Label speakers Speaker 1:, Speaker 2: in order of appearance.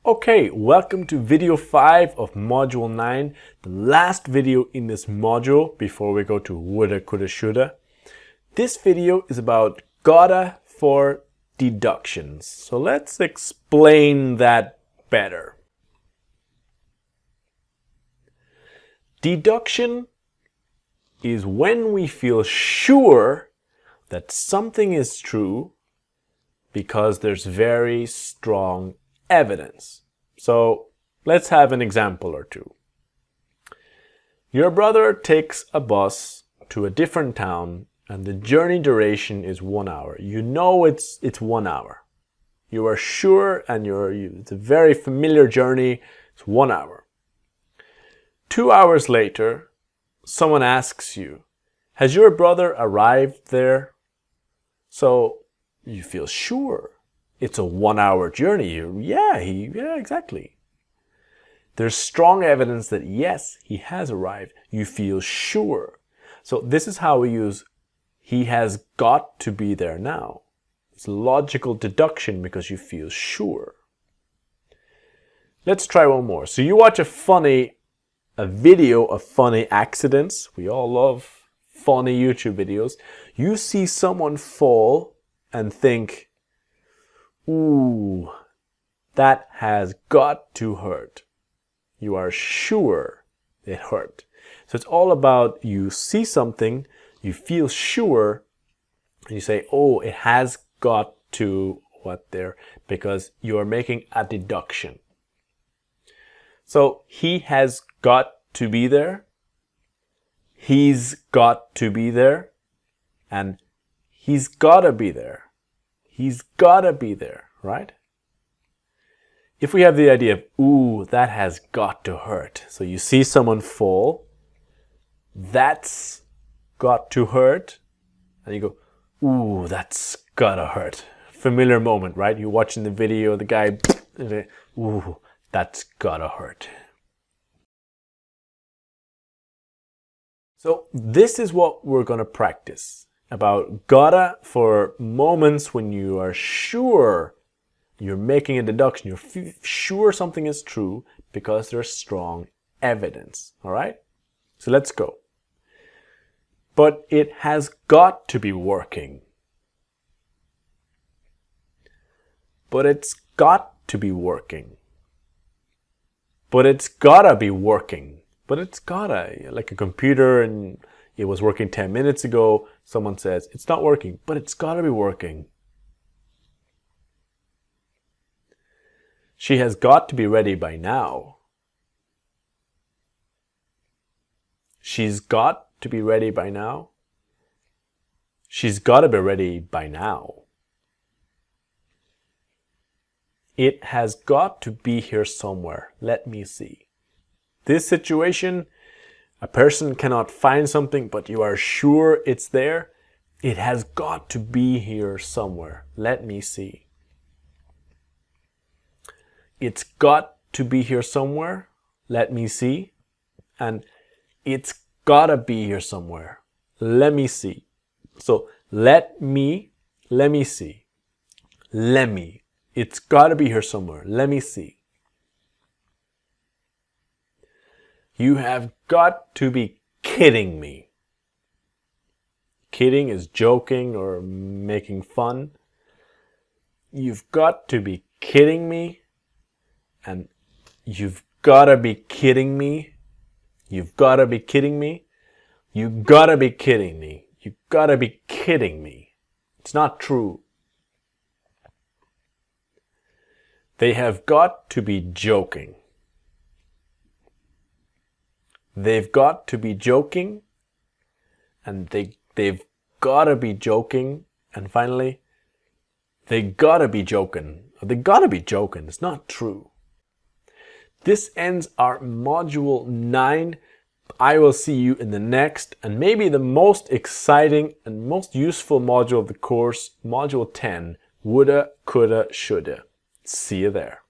Speaker 1: Okay, welcome to video 5 of module 9, the last video in this module before we go to woulda, coulda, shoulda. This video is about gotta for deductions. So let's explain that better. Deduction is when we feel sure that something is true because there's very strong evidence. So let's have an example or two. Your brother takes a bus to a different town and the journey duration is 1 hour. You know it's 1 hour. You are sure and it's a very familiar journey. It's 1 hour. 2 hours later, someone asks you, has your brother arrived there? So you feel sure. It's a 1 hour journey. Yeah, exactly. There's strong evidence that yes, he has arrived. You feel sure. So this is how we use he has got to be there now. It's logical deduction because you feel sure. Let's try one more. So you watch a video of funny accidents. We all love funny YouTube videos. You see someone fall and think, ooh, that has got to hurt. You are sure it hurt. So it's all about you see something, you feel sure, and you say, oh, it has got to what there, because you are making a deduction. So he has got to be there, he's got to be there, and he's gotta be there. He's gotta be there, right? If we have the idea of, ooh, that has got to hurt. So you see someone fall, that's got to hurt. And you go, ooh, that's gotta hurt. Familiar moment, right? You're watching the video, the guy, ooh, that's gotta hurt. So this is what we're gonna practice. About gotta for moments when you are sure you're making a deduction, you're sure something is true because there's strong evidence. All right? So let's go. But it has got to be working. But it's got to be working. But it's gotta be working. But it's gotta, like a computer, and it was working 10 minutes ago. Someone says, it's not working, but it's gotta be working. She has got to be ready by now. She's got to be ready by now. She's gotta be ready by now. It has got to be here somewhere. Let me see. This situation, a person cannot find something, but you are sure it's there. It has got to be here somewhere. Let me see. It's got to be here somewhere. Let me see. And it's gotta be here somewhere. Let me see. So let me see. Let me. It's gotta be here somewhere. Let me see. You have got to be kidding me. Kidding is joking or making fun. You've got to be kidding me. And you've gotta be kidding me. You've gotta be kidding me. You gotta be kidding me. You gotta be kidding me. It's not true. They have got to be joking. They've got to be joking, and they've gotta be joking, and finally, they gotta be joking. They gotta be joking. It's not true. This ends our module 9. I will see you in the next and maybe the most exciting and most useful module of the course, module 10, woulda, coulda, shoulda. See you there.